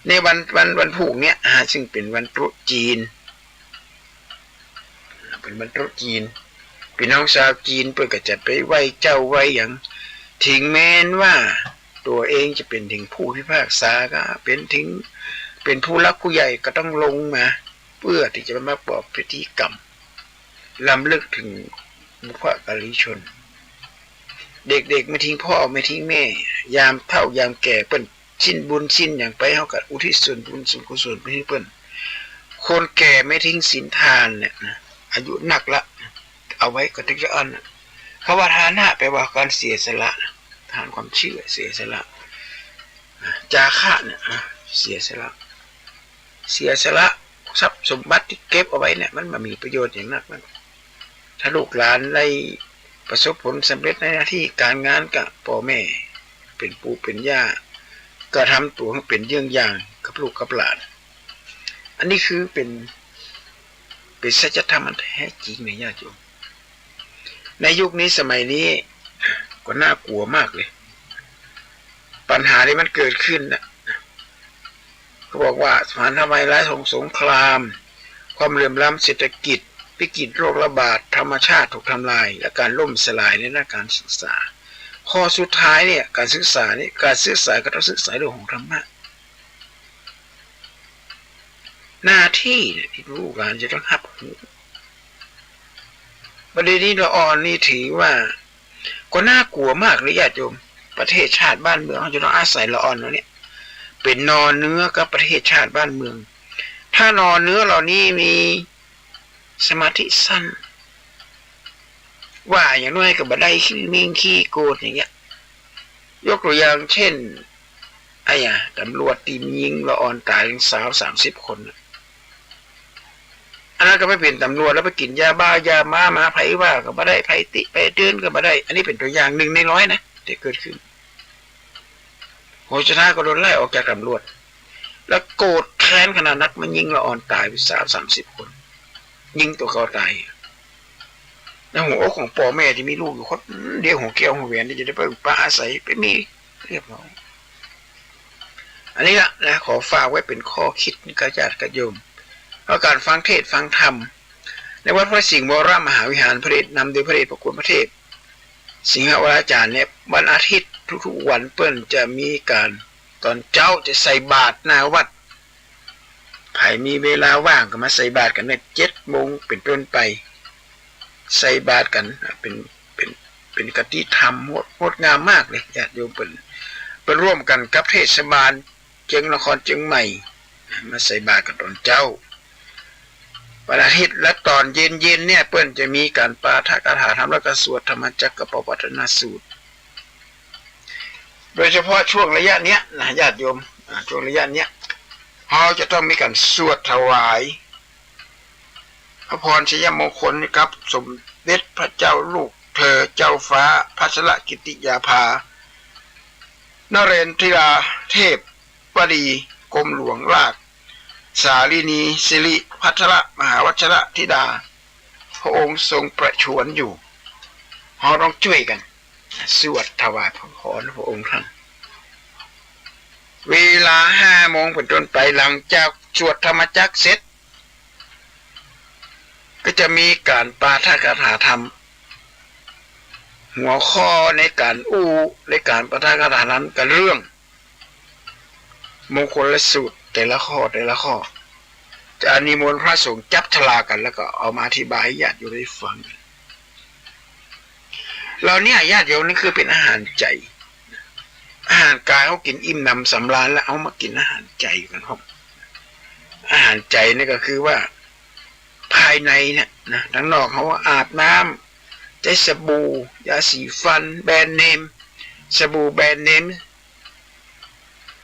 ในวันผูกเนี่ยซึ่งเป็นวันตรุษจีนเป็นวันตรุษจีนพี่น้องชาวจีนเพื่อก็จะไปไหว้เจ้าไหว้อย่างถึงแม้นว่าตัวเองจะเป็นถึงผู้พิพากษาก็เป็นผู้รักผู้ใหญ่ก็ต้องลงมาเพื่อที่จะมาประกอบพิธีกรรมรำลึกถึงบุพการีชนเด็กๆไม่ทิ้งพ่อไม่ทิ้งแม่ยามเฒ่ายามแก่เปิ้นสิ้นบุญสิ้นอย่างไปเฮากับอุทิศส่วนบุญส่วนกุศลไปให้เปิ้นคนแก่ไม่ทิ้งศีลทานเนี่ยนะอายุหนักละเอาไว้ก็ถึงจะอันคำว่าทานะแปลว่าการเสียสละทานความเชื่อเสียสละจาคะเนี่ยเสียสละทรัพย์สมบัติที่เก็บเอาไว้เนี่ยมันมามีประโยชน์อย่างนักมันถ้าลูกหลานได้ประสบผลสำเร็จในหน้าที่การงานกับพ่อแม่เป็นปู่เป็นย่าก็ทำตัวให้เป็นเยี่ยงอย่างกับลูกกับหลานอันนี้คือเป็นสัจธรรมอันแท้จริงในญาติโยมในยุคนี้สมัยนี้ก็น่ากลัวมากเลยปัญหาที่มันเกิดขึ้นน่ะเขาบอกว่าสถานทำไมร้ายสงครามความเหลื่อมล้ำเศรษฐกิจวิกฤตโรคระบาดธรรมชาติถูกทำลายและการล่มสลายในด้านการศึกษาข้อสุดท้ายเนี่ยการศึกษาก็ต้องศึกษาเรื่องของธรรมะหน้าที่ที่ลูกหลานจะต้องรับประเด็นนี้ละอ่อนนี่ถือว่าก็น่ากลัวมากเลยญาติโยมประเทศชาติบ้านเมืองเขาจะต้องอาศัยละอ่อนแล้วเนี่ยเป็นนอนเนื้อกับประเทศชาติบ้านเมืองถ้านอนเนื้อเหล่านี้มีสมาธิสั้นว่าอย่างน้อยกับบันไดขี้โกรธอย่างเงี้ยยกตัวอย่างเช่นตำรวจตียิงละอ่อนตายถึง30 คนอันนั้นก็ไม่เป็นตำรวจแล้วไปกินยาบ้ายามาไผว่าก็บ่ได้ไผติไปเตือนก็บ่ได้อันนี้เป็นตัวอย่าง1 ใน 100นะที่เกิดขึ้นโหชนะก็โดนไล่ออกจากตำรวจแล้วโกรธแค้นขนาดนักมันยิงละอ่อนตายไป30 คนยิงตัวเขาตายในหัวอกของพ่อแม่ที่มีลูกอยู่คนเดียวหัวเกี้ยวหัวแหวนที่จะได้ไปป้าอาศัยไปมีเรียบร้อยอันนี้ละนะขอฝากไว้เป็นข้อคิดกับญาติกับโยมเพราะการฟังเทศฟังธรรมในวัดพระสิงห์วรมหาวิหารพระเดชนำโดยพระเดชพระคุณพระเทพสิงหวราจารย์เนี่ยวันอาทิตย์ทุกๆวันเปิ้นจะมีการตอนเจ้าจะใส่บาตรหน้าวัดใครมีเวลาว่างก็มาใส่บาตรกันใน7 โมงเป็นต้นไปใส่บาตรกันเป็นกติธรรมงดงามมากเลยญาติโยมเป็นร่วมกันกับเทศบาลเชียงนครเชียงใหม่มาใส่บาตรกันตอนเจ้าวันอาทิตย์และตอนเย็นเนี่ยเปิ้นจะมีการปาฐกถาธรรมแล้วก็สวดธรรมจักรปวัตนสูตรโดยเฉพาะช่วงระยะเนี้ยนะญาติโยมช่วงระยะเนี้ยเราจะต้องมีการสวดถวายพระพรชัยมงคลครับสมเด็จพระเจ้าลูกเธอเจ้าฟ้าพัชรกิติยาภานเรนทราเทพวดีกรมหลวงราชสาลีนีสิริพัชรมหาวัชรธิดาพระองค์ทรงประชวรอยู่เราต้องช่วยกันสวดถวายพระพรพระองค์ท่านเวลา5 โมงเป็นต้นไปหลังจากสวดธรรมจักรเสร็จก็จะมีการปาฐกถาธรรมหัวข้อในการในการปาฐกถานั้นกันเรื่องมงคลและสูตรแต่ละข้อจะนิมนต์พระสงฆ์จับฉลากกันแล้วก็เอามาอธิบายให้ญาติโยมได้ฟังเราเนี่ยญาติโยมนี่คือเป็นอาหารใจอาหารกายเขากินอิ่มหนำสำราญแล้วเอามากินอาหารใจกันครับอาหารใจนี่ก็คือว่าภายในเนี่ยนะทั้งนอกเขาว่าอาบน้ำใช้สบู่ยาสีฟันแบรนด์เนมสบู่แบรนด์เนม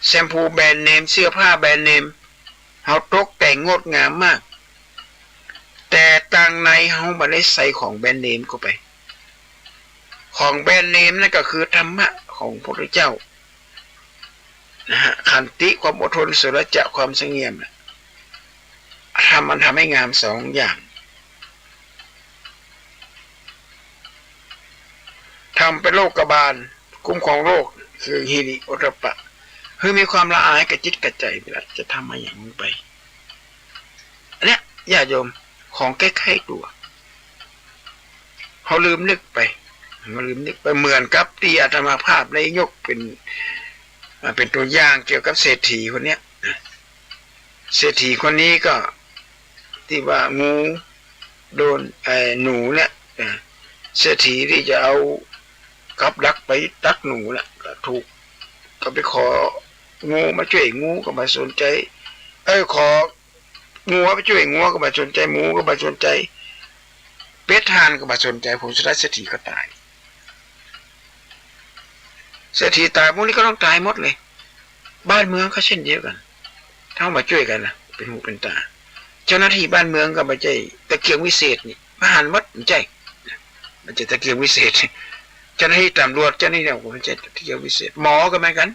แชมพูแบรนด์เนมเสื้อผ้าแบรนด์เนมเขาตกแต่งงดงามมากแต่ต่างในเขาไม่ได้ใส่ของแบรนด์เนมเข้าไปของแบรนด์เนมนั่นก็คือธรรมะของพระพุทธเจ้านะฮะขันติความอดทนสุรจะความสงเงียมมันทำให้งาม2 อย่างทำเป็นโรคบาลคุ้มครองโรคคือฮิริโอตปะ คือมีความละอายกับจิตกับใจเวลาจะทำมาอย่างนี้ไปอันเนี้ยญาติโยมของใกล้ๆตัวเขาลืมนึกไปเหมือนกับที่อาตมาภาพได้ยกเป็นตัวอย่างเกี่ยวกับเศรษฐีคนเนี้ยเศรษฐีคนนี้ก็ที่ว่างูโดนหนูเนี่ยเศรษฐีที่จะเอากับดักไปตักหนูเนี่ยก็ถูกก็ไปของูมาช่วยงูก็มาสนใจของูไปช่วยงูก็มาสนใจหมูก็มาสนใจเป็ดทานก็มาสนใจผลสุดท้ายเศรษฐีก็ตายเศรษฐีตายพวกนี้ก็ต้องตายหมดเลยบ้านเมืองก็เช่นเดียวกันถ้ามาช่วยกันนะเป็นหูเป็นตาเจ้าหน้าที่บ้านเมืองก็มาใจตะเกียงวิเศษนี่มาหันวัดใจมันจะตะเกียงวิเศษเจ้าหน้าที่ตำรวจเจ้าหน้าที่เนี่ยผมจะตะเกียงวิเศษหมอก็เหมือนกัน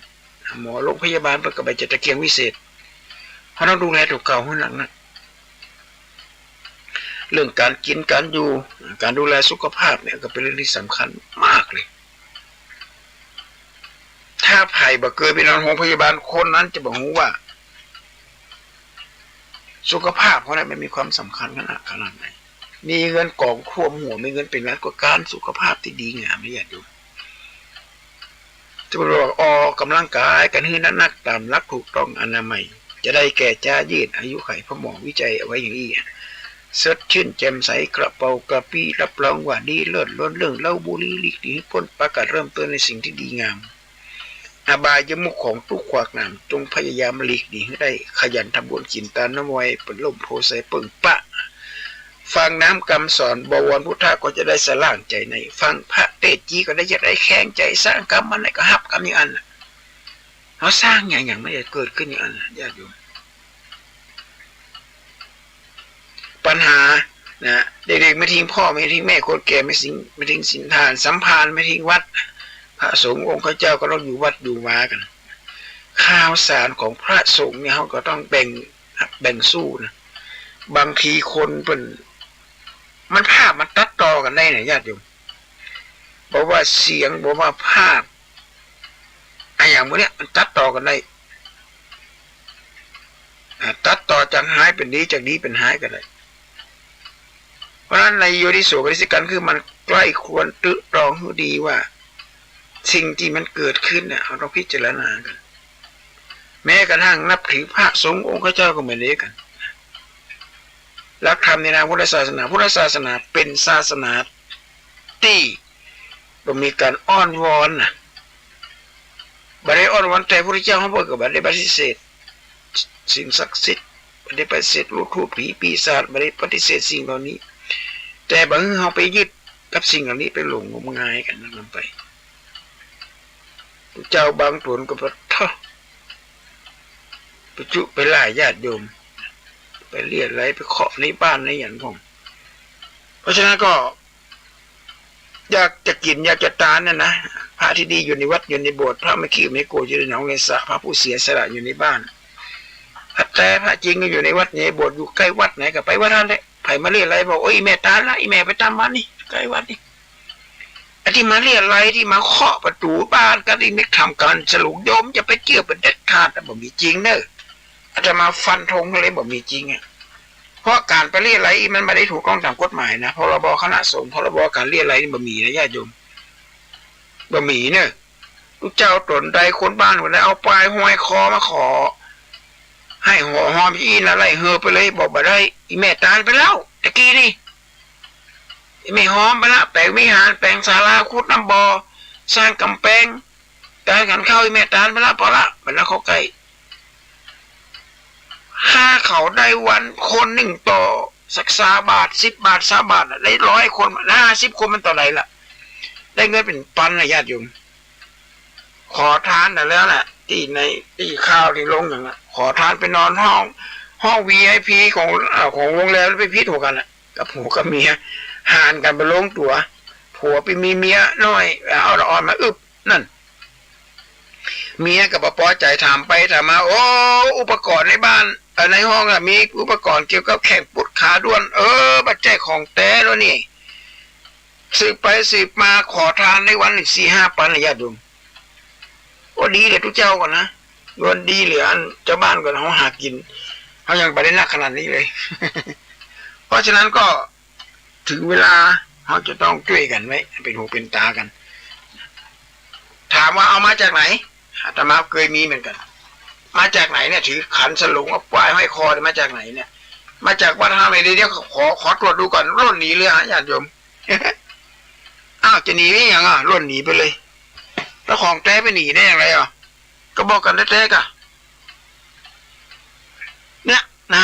หมอโรงพยาบาลก็ไปจะตะเกียงวิเศษเพราะต้องดูแลตัวเก่าข้างหลังนะเรื่องการกินการอยู่การดูแลสุขภาพเนี่ยก็เป็นเรื่องที่สำคัญมากเลยถ้าไผ่บ่เกิดไปนอนโรงพยาบาลคนนั้นจะบอกว่าสุขภาพเขาเนี่ยมันมีความสำคัญขนาดไหนมีเงินกองท่วมหัวมีเงินเป็นล้านก็การสุขภาพที่ดีงามไม่อยากดูจะบอกออกกำลังกายกันให้นักตามหลักถูกต้องอนามัยจะได้แก่จ้ายืดอายุไขพ่อหมอวิจัยเอาไว้อย่างนี้สดชื่นแจ่มใสกระเป๋ากระปี้รับรองว่าดีเลิศล้นเรื่องเล่าบุรีหลีกหนีพ้นประกาศเริ่มต้นในสิ่งที่ดีงามอบายมุขของทุกขวากหนามจงพยายามหลีกหนีให้ได้ขยันทำบุญกินตาน้ำไว้เป็นลมโพไซเปิงปะฟังน้ำกำสอนบวรพุทธะก็จะได้สล่างใจในฟังพระเตจีก็ได้จะได้แข็งใจสร้างกรรมมันไหนก็หับกรรมอย่างนั้นเขาสร้างอย่างไม่ได้เกิดขึ้นอย่างนั้นญาติโยมปัญหานะเด็กๆไม่ทิ้งพ่อไม่ทิ้งแม่คนแก่ไม่ทิ้งศีลทานสัมภารไม่ทิ้งวัดพระสงฆ์องค์เจ้าก็ต้องอยู่วัดอยู่มากันข่าวสารของพระสงฆ์เนี่ยเขาก็ต้องแบ่งสู้นะบางทีคนเป็นมันภาพมันตัดต่อกันได้เนี่ยญาติโยมบอกว่าเสียงบอกว่าภาพอย่างพวกนี้มันตัดต่อกันได้ตัดต่อจากหายเป็นดีจากดีเป็นหายกันเลยเพราะฉะนั้นในโยนิโสมนสิการคือมันใกล้ควรตรึกตรองให้ดีว่าสิ่งที่มันเกิดขึ้นเนี่ยเราต้องพิจารณากันแม้กระทั่งนับถือพระสงฆ์องค์เจ้าก็เหมือนเดียวกันหลักธรรมในทางพุทธศาสนาเป็นศาสนาที่มีการอ้อนวอนนะบัดได้อ้อนวอนแต่พระพุทธเจ้าเขาบอกกับบัดได้ปฏิเสธสิ่งศักดิ์สิทธิ์บัดได้ปฏิเสธลูกทูตผีปีศาจบัดได้ปฏิเสธสิ่งเหล่านี้แต่บางเขาไปยึดกับสิ่งเหล่านี้ไปหลงงมงายกันนั่นไปเจ้าบางตนก็ไปท่อไปจุไปไล่ญาติโยมไปเรียกอะไรไปเคาะในบ้านในอย่างผมเพราะฉะนั้นก็อยากจะกินอยากจะทานนะพระที่ดีอยู่ในวัดอยู่ในโบสถ์พระไม่ขี้ไม่โกรธอยู่ในหนองในสระพระผู้เสียสละอยู่ในบ้านแต่พระจริงก็อยู่ในวัดในโบสถ์อยู่ใกล้วัดไหนก็ไปวัดนั้นแหละไผ่มาเรียกอะไรบอกโอ้ยแม่ตาละไอแม่ไปตามวัดนี่ใกล้วัดนี่ไอ้ที่มาเรียกอะไรที่มาเคาะประตูบ้านกันอีกนึกทำการสรุปโยมจะไปเกี่ยวเป็นเด็ดขาดแต่บ่มีจริงเนอะอาจจะมาฟันธงอะไรบ่มีจริงอ่ะเพราะการไปเรียกอะไรมันไม่ได้ถูกต้องตามกฎหมายนะพรบคณะสงฆ์พรบการเรียกอะไรนี่บ่มีนะญาติโยมบ่มีเนอะลูกเจ้าตนใดคนบ้านคนใดเอาปลายห้อยคอมาขอให้หัวหอมอีนอะไรเฮอไปเลยบอกบ่ได้อีแม่ตายไปแล้วตะกี้นี่ไม่หอมไปละแปลงวิหารแปลงศาลาขุดน้ำบ่อสร้างกำแพงการกันเข้าอีแม่ตาลไปละพอละมันแล้วเขาใกล้ถ้าเขาได้วันคนหนึ่งต่อสัก3 บาท10 บาท3 บาทได้100 คน50 คนมันต่อไหนล่ะได้เงินเป็นพันนะญาติโยมขอทานแต่แล้วแหละที่ข้าวที่ลงอย่างนั้นขอทานไปนอนห้อง VIP ของโรงแรมแล้วไปพิษหัวกันอ่ะกับผัวกับเมียหานกันไปลงตัวผัวไปมีเมียน้อยเอาอ่อนมาอึบนั่นเมียกับปอใจถามไปถามมาโอ้อุปกรณ์ในบ้านในห้องมีอุปกรณ์เกี่ยวกับแข่งปุดขาด้วนบัจจัยของแต่แล้วนี่สืบไปสืบมาขอทานในวัน4-5 ปันระยะดุมโอ้ดีเลยทุกเจ้าก่อนนะ ล้วนดีเหลืออันเจ้าบ้านก็เขาหากินเขายังไปได้นักขนาดนี้เลย เพราะฉะนั้นก็ถึงเวลาเขาจะต้องช่วยกันไว้เป็นหูเป็นตากันถามว่าเอามาจากไหนอาตมาเคยมีเหมือนกันมาจากไหนเนี่ยถือขันสลุงเอาป้ายห้อยคอมาจากไหนเนี่ยมาจากวัดห้าไม่ได้เดี๋ยวขอตรวจดูก่อนร่นหนีเลยฮะญาติโยม อ้าวจะหนีไม่ยังอ่ะร่นหนีไปเลยแล้วของแท้ไปหนีได้อย่างไรอ่ะก็บอกกันแท้ๆกะเนี่ยนะ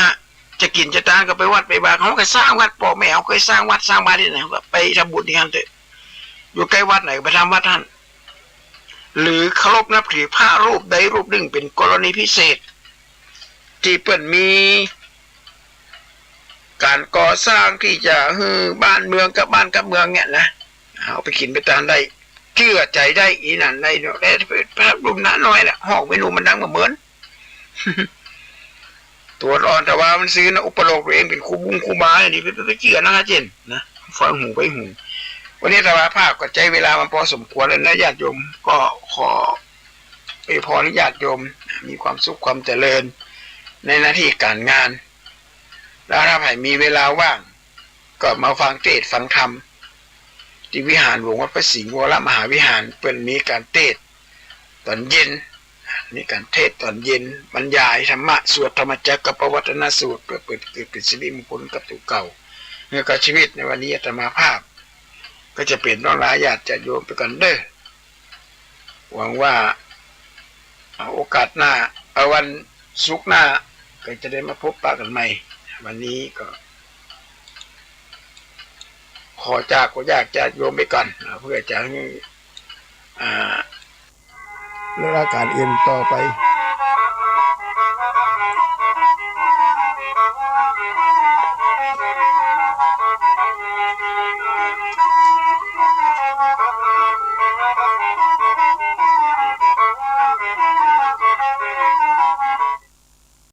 จะกินจะทานก็ไปวัดไปบาเขาเคยสร้างวัดพ่อแม่เขาเคยสร้างวัดสร้างบ้านที่ไหนก็ไปทำบุญที่นั่นเถอะอยู่ใกล้วัดไหนไปทำวัดท่านหรือเคารพนับถือพระรูปใดรูปหนึ่งเป็นกรณีพิเศษที่เปิ่นมีการก่อสร้างที่จะบ้านเมืองกับบ้านกับเมืองเนี่ยนะเอาไปกินไปทานได้เชื่อใจได้อีนั่นได้เนาะแต่พระรูปนั้นน้อยแหละห้องเมนูมันดังเหมือน ตัวอ่อนแต่ว่ามันซื้อนะอุปโลกตัวเองเป็นครูบุ้งครูบาเนี่ยนี่ไปเชื่อนะเจนนะฟังหูไปหูวันนี้แต่ว่าภาพก็ใจเวลามันพอสมควรแล้วนะญาติโยมก็ขออวยพรให้ญาติโยมมีความสุขความเจริญในหน้าที่การงานแล้วถ้าใครมีเวลาว่างก็มาฟังเทศน์ฟังธรรมที่วิหารหลวงวัดพระสิงห์วรมหาวิหารเปิ่นมีการเทศน์ตอนเย็นมีการเทศน์ตอนเย็นบรรยายธรรมะสวดธรรมจักรปวัตนสูตรเพื่อเปิดเกิดเป็นสิริมงคลกับตัวเก่าเมื่อกับชีวิตในวันนี้อาตมาภาพก็จะเปลี่ยนน้องหลายญาติจะโยมไปกันเด้อหวังว่าโอกาสหน้าวันศุกร์หน้าก็จะได้มาพบปะกันใหม่วันนี้ก็ขอจากก็อยากจะโยมไปก่อนเพื่อจะให้เรื่องการอื่นต่อไป